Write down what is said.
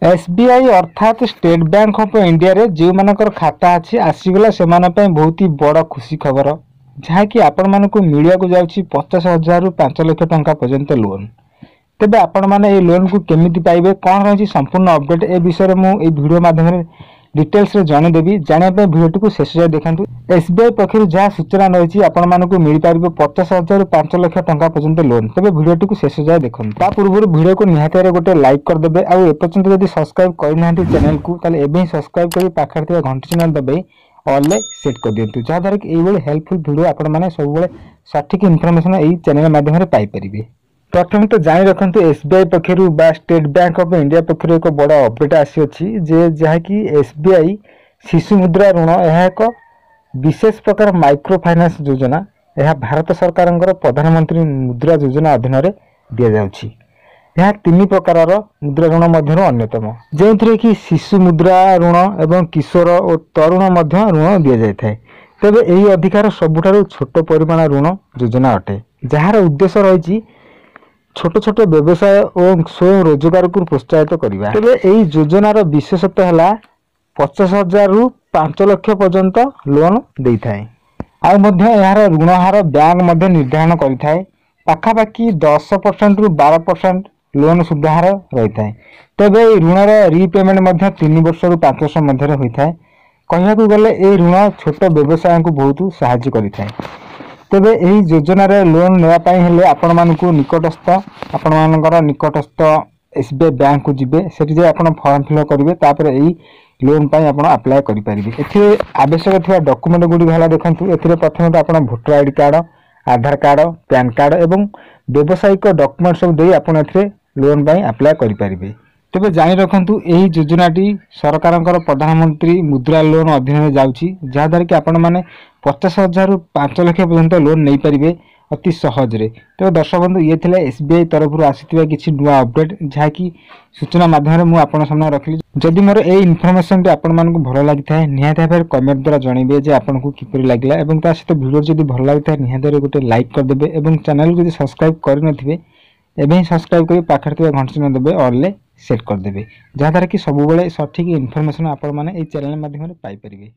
SBI अर्थात state Bank of India रे जो मानकर खाता अच्छी आसीगला से बहुत ही बड़ खुशी खबर जहाँकि आपण मानक मिलिया को जाउछि 50,000 रु 5 लाख टंका पर्यंत लोन। तेबे आपण माने ए लोन को केमिति पाइबे कोन रही संपूर्ण अपडेट ए विषय में मु ए वीडियो माध्यम डिटेल्स रे जाने देबी। जाने पे वीडियो को शेष जाय देखंतु। एसबीआई पक्षरु जहाँ सूचना रही आपण मानक मिल पारिबो 50,000 रु 5 लाख टंका पर्यंत लोन। तेबे वीडियो को शेष जाय देखंतु। ता पूर्व वीडियो को निहाती गोटे लाइक कर देबे आ ए पर्यंत जदि सब्सक्राइब करनांती चैनल को ताले एबे सब्सक्राइब करी पाखर थिबा घंटी चिन्ह दबे ऑल सेट कर दियंतु जहाँ द्वारा कि एई हेल्पफुल वीडियो आपण माने सब बेले सठिक इन्फॉर्मेशन एई चैनल माध्यम रे पाई परिबे। प्रथम तो जानी रखु एसबीआई पक्षर स्टेट बैंक ऑफ इंडिया पक्षर एक बड़ अपडेट आसी जे जहाँकि एसबीआई शिशु मुद्रा ऋण यह एक विशेष प्रकार माइक्रो फाइनान्स योजना यह भारत सरकार प्रधानमंत्री मुद्रा योजना अधीन दि जाउछि। यह 3 प्रकार मुद्रा ऋण मध्य अन्यतम जो थे कि शिशु मुद्रा ऋण एवं किशोर और तरुण ऋण दि जाए। तेबे यही अधिकार सबुठारु छोट परिमाण ऋण योजना अटे जार उद्देश्य रही छोट छोट व्यवसाय और स्वयं रोजगार को प्रोत्साहित करवा। तेबे यही योजनार विशेषत्व है 50,000 रु 5 लाख पर्यंत लोन दे थाए। यार ऋण हार बैंक निर्धारण करें पाखापाखि 10% रु 12% लोन सुधार रही है। तेबे ऋणर रिपेमेंट 3 वर्ष रु 5 वर्ष मध्य होता है। कहवा गले ये ऋण छोट व्यवसाय को बहुत साहाय्य करें। तेबे यही योजना रे लोन नेवाई हेले आपण मानकु निकटस्थ आपण मानकर निकटस्थ एसबीआई बैंक को जिबे सेठी जे आपण फॉर्म फिल करिवे तापर एही लोन पई आपण अप्लाई करि परिबे। एथि आवश्यक थिबा डॉक्यूमेंट गुडी हला देखंतु। एथिरे प्रथम तो आपण वोटर आईडी कार्ड आधार कार्ड पैन कार्ड एवं व्यावसायिक डॉक्यूमेंट सब देई आपण एथिरे लोन पई अप्लाई करि परिबे। तेबे जानि रखंतु एही योजनाटी सरकारंकर प्रधानमंत्री मुद्रा लोन अधीन में जाउछि जहाँ द्वारा कि आपण माने 50,000 रु 5 लाख पर्यंत लोन नहीं पारिबे अति सहज रे। तो दर्शक बंधु ये थिले एसबीआई तरफ आसीथिबा किछि नुआ अपडेट जहाँ कि सूचना माध्यम मु आपण सामने रखली। जदि मोर ए इन्फॉर्मेशन टी आपण मानकु भलो लागि थाए निहाती भाबे कमेंट द्वारा जणैबे जे आपण को किपरि लागला एवं ता सहित वीडियो जदि भलो लागि थाए निहाती गोटे लाइक कर देबे एवं चैनल को जदि सब्सक्राइब करि नथिबे एबे सब्सक्राइब करी पाखर थिबा घंटी चिन्ह देबे ऑल सेट कर देबे जहाँ द्वारा कि सब बेले सठिक इन्फॉर्मेशन आपण माने ए चैनल माध्यम रे पाई परिबे।